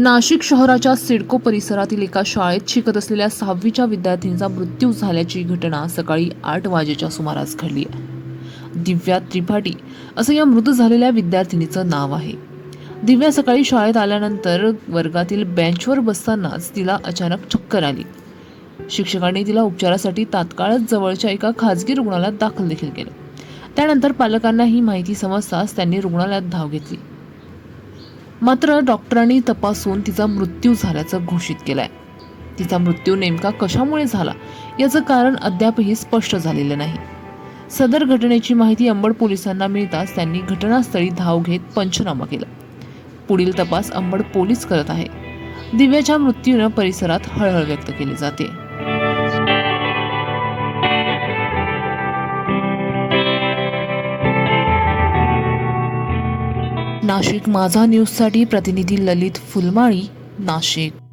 नाशिक शहराच्या सिडको परिसरातील एका शाळेत शिकत असलेल्या 6वीच्या विद्यार्थिनीचा मृत्यू झाल्याची घटना सकाळी 8 वाजेच्या सुमारास घडली आहे. दिव्या त्रिपाठी असं या मृत झालेल्या विद्यार्थिनीचं नाव आहे. दिव्या सकाळी शाळेत आल्यानंतर वर्गातील बेंचवर बसतानाच तिला अचानक चक्कर आली. शिक्षकांनी तिला उपचारासाठी तात्काळच जवळच्या एका खासगी रुग्णालयात दाखल देखील केलं. त्यानंतर पालकांना ही माहिती समजताच त्यांनी रुग्णालयात धाव घेतली. मात्र डॉक्टरांनी तपासून तिचा मृत्यू झाल्याचं घोषित केलंय. तिचा मृत्यू नेमका कशामुळे झाला याचं कारण अद्यापही स्पष्ट झालेलं नाही. सदर घटनेची माहिती अंबड पोलिसांना मिळताच त्यांनी घटनास्थळी धाव घेत पंचनामा केला. पुढील तपास अंबड पोलीस करत आहे. दिव्याच्या मृत्यूनं परिसरात हळहळ व्यक्त केली जाते. नाशिक माझा न्यूजसाठी प्रतिनिधी ललित फुलमाळी, नाशिक.